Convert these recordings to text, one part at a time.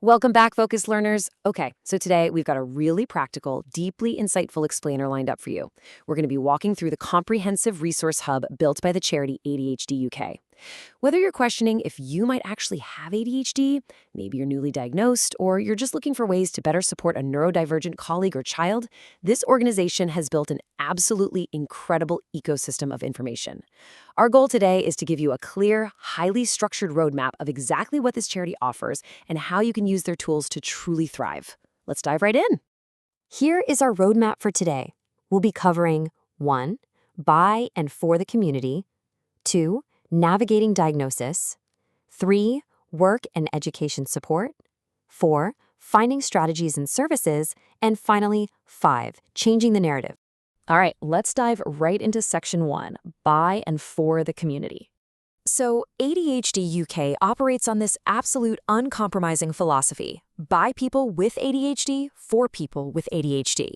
Welcome back, focused learners. Okay, so today we've got a really practical, deeply insightful explainer lined up for you. We're going to be walking through the comprehensive resource hub built by the charity ADHD UK. Whether you're questioning if you might actually have ADHD, maybe you're newly diagnosed, or you're just looking for ways to better support a neurodivergent colleague or child, this organization has built an absolutely incredible ecosystem of information. Our goal today is to give you a clear, highly structured roadmap of exactly what this charity offers and how you can use their tools to truly thrive. Let's dive right in. Here is our roadmap for today. We'll be covering 1. By and for the community, 2. Navigating diagnosis, 3. Work and education support, 4. Finding strategies and services, and finally, 5. Changing the narrative. All right, let's dive right into section 1, by and for the community. So, ADHD UK operates on this absolute uncompromising philosophy: by people with ADHD, for people with ADHD.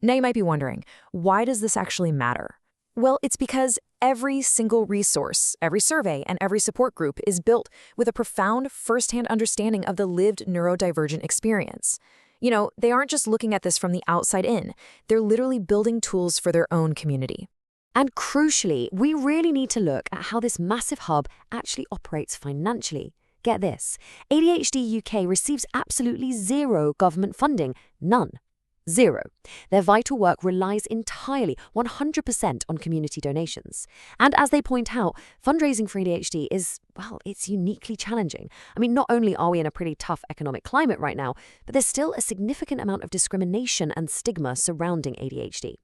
Now you might be wondering, why does this actually matter? Well, it's because every single resource, every survey, and every support group is built with a profound first-hand understanding of the lived neurodivergent experience. You know, they aren't just looking at this from the outside in, they're literally building tools for their own community. And crucially, we really need to look at how this massive hub actually operates financially. Get this, ADHD UK receives absolutely zero government funding, none. Zero. Their vital work relies entirely, 100% on community donations. And as they point out, fundraising for ADHD is, well, it's uniquely challenging. I mean, not only are we in a pretty tough economic climate right now, but there's still a significant amount of discrimination and stigma surrounding ADHD.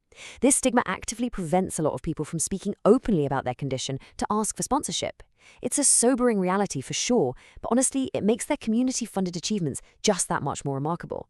This stigma actively prevents a lot of people from speaking openly about their condition to ask for sponsorship. It's a sobering reality for sure, but honestly, it makes their community-funded achievements just that much more remarkable.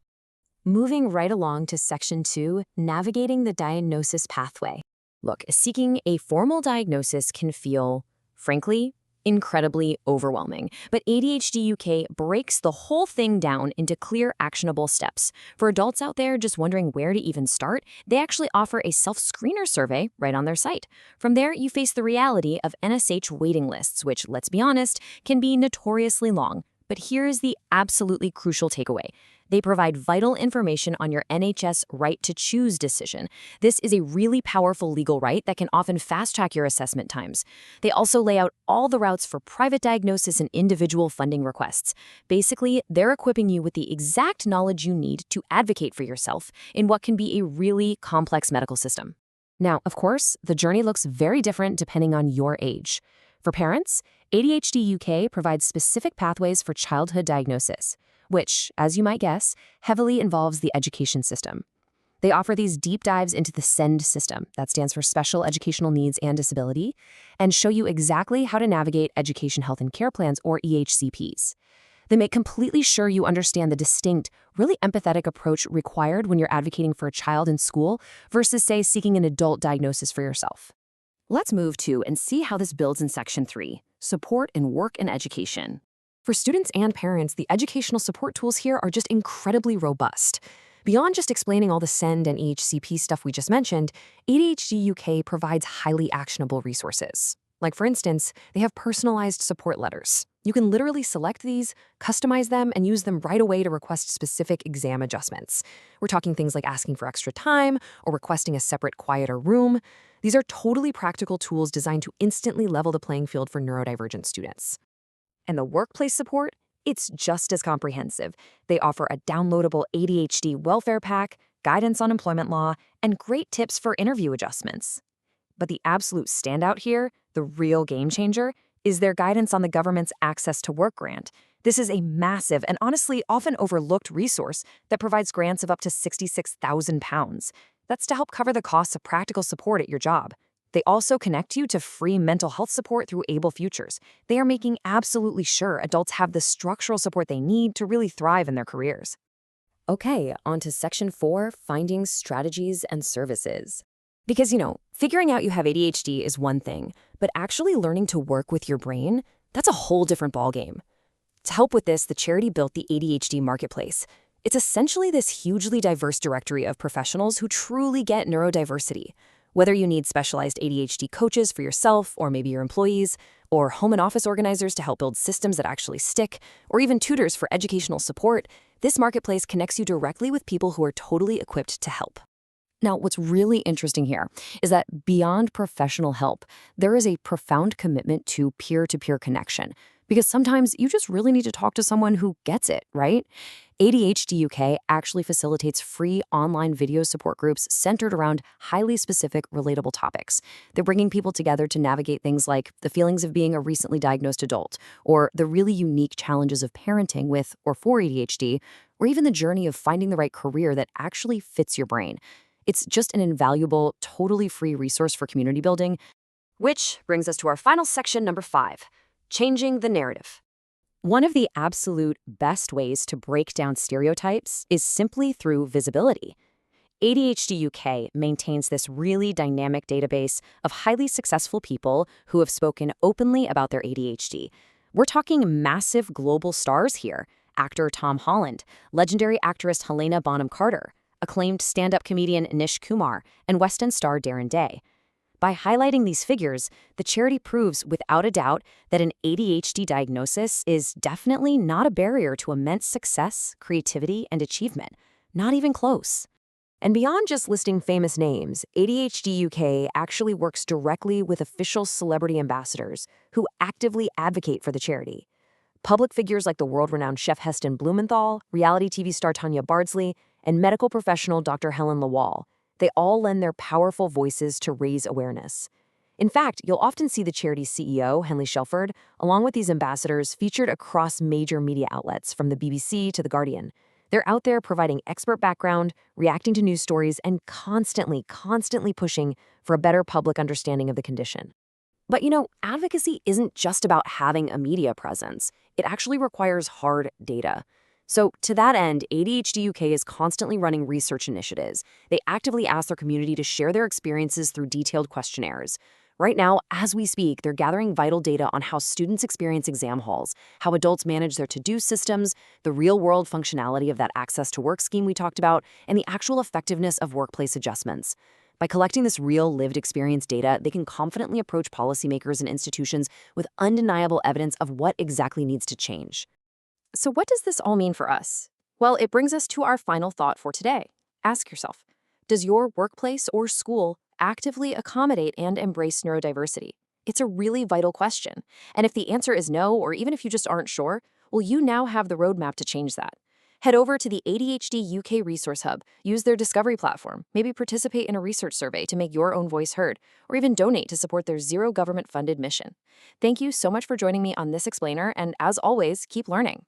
Moving right along to Section 2, Navigating the Diagnosis Pathway. Look, seeking a formal diagnosis can feel, frankly, incredibly overwhelming. But ADHD UK breaks the whole thing down into clear, actionable steps. For adults out there just wondering where to even start, they actually offer a self-screener survey right on their site. From there, you face the reality of NSH waiting lists, which, let's be honest, can be notoriously long. But here's the absolutely crucial takeaway. They provide vital information on your NHS right to choose decision. This is a really powerful legal right that can often fast-track your assessment times. They also lay out all the routes for private diagnosis and individual funding requests. Basically, they're equipping you with the exact knowledge you need to advocate for yourself in what can be a really complex medical system. Now, of course, the journey looks very different depending on your age. For parents, ADHD UK provides specific pathways for childhood diagnosis, which, as you might guess, heavily involves the education system. They offer these deep dives into the SEND system, that stands for Special Educational Needs and Disability, and show you exactly how to navigate Education, Health, and Care Plans, or EHCPs. They make completely sure you understand the distinct, really empathetic approach required when you're advocating for a child in school versus, say, seeking an adult diagnosis for yourself. Let's move to and see how this builds in Section 3, Support in Work and Education. For students and parents, the educational support tools here are just incredibly robust. Beyond just explaining all the SEND and EHCP stuff we just mentioned, ADHD UK provides highly actionable resources. Like, for instance, they have personalized support letters. You can literally select these, customize them, and use them right away to request specific exam adjustments. We're talking things like asking for extra time or requesting a separate, quieter room. These are totally practical tools designed to instantly level the playing field for neurodivergent students. And the workplace support? It's just as comprehensive. They offer a downloadable ADHD welfare pack, guidance on employment law, and great tips for interview adjustments. But the absolute standout here, the real game changer, is their guidance on the government's Access to Work grant. This is a massive and honestly often overlooked resource that provides grants of up to £66,000. That's to help cover the costs of practical support at your job. They also connect you to free mental health support through Able Futures. They are making absolutely sure adults have the structural support they need to really thrive in their careers. Okay, on to Section 4, Finding Strategies and Services. Because, figuring out you have ADHD is one thing, but actually learning to work with your brain, that's a whole different ballgame. To help with this, the charity built the ADHD Marketplace. It's essentially this hugely diverse directory of professionals who truly get neurodiversity. Whether you need specialized ADHD coaches for yourself or maybe your employees, or home and office organizers to help build systems that actually stick, or even tutors for educational support, this marketplace connects you directly with people who are totally equipped to help. Now, what's really interesting here is that beyond professional help, there is a profound commitment to peer-to-peer connection. Because sometimes you just really need to talk to someone who gets it, right? ADHD UK actually facilitates free online video support groups centered around highly specific, relatable topics. They're bringing people together to navigate things like the feelings of being a recently diagnosed adult, or the really unique challenges of parenting with or for ADHD, or even the journey of finding the right career that actually fits your brain. It's just an invaluable, totally free resource for community building. Which brings us to our final section, number 5. Changing the narrative. One of the absolute best ways to break down stereotypes is simply through visibility. ADHD UK maintains this really dynamic database of highly successful people who have spoken openly about their ADHD. We're talking massive global stars here: actor Tom Holland, legendary actress Helena Bonham Carter, acclaimed stand-up comedian Nish Kumar, and West End star Darren Day. By highlighting these figures, the charity proves without a doubt that an ADHD diagnosis is definitely not a barrier to immense success, creativity, and achievement. Not even close. And beyond just listing famous names, ADHD UK actually works directly with official celebrity ambassadors who actively advocate for the charity. Public figures like the world-renowned chef Heston Blumenthal, reality TV star Tanya Bardsley, and medical professional Dr. Helen Lawal, they all lend their powerful voices to raise awareness. In fact, you'll often see the charity's CEO, Henley Shelford, along with these ambassadors, featured across major media outlets from the BBC to The Guardian. They're out there providing expert background, reacting to news stories, and constantly pushing for a better public understanding of the condition. But advocacy isn't just about having a media presence. It actually requires hard data. So to that end, ADHD UK is constantly running research initiatives. They actively ask their community to share their experiences through detailed questionnaires. Right now, as we speak, they're gathering vital data on how students experience exam halls, how adults manage their to-do systems, the real-world functionality of that access to work scheme we talked about, and the actual effectiveness of workplace adjustments. By collecting this real lived experience data, they can confidently approach policymakers and institutions with undeniable evidence of what exactly needs to change. So what does this all mean for us? Well, it brings us to our final thought for today. Ask yourself, does your workplace or school actively accommodate and embrace neurodiversity? It's a really vital question. And if the answer is no, or even if you just aren't sure, well, you now have the roadmap to change that. Head over to the ADHD UK Resource Hub, use their Discovery platform, maybe participate in a research survey to make your own voice heard, or even donate to support their zero government-funded mission. Thank you so much for joining me on this explainer, and as always, keep learning.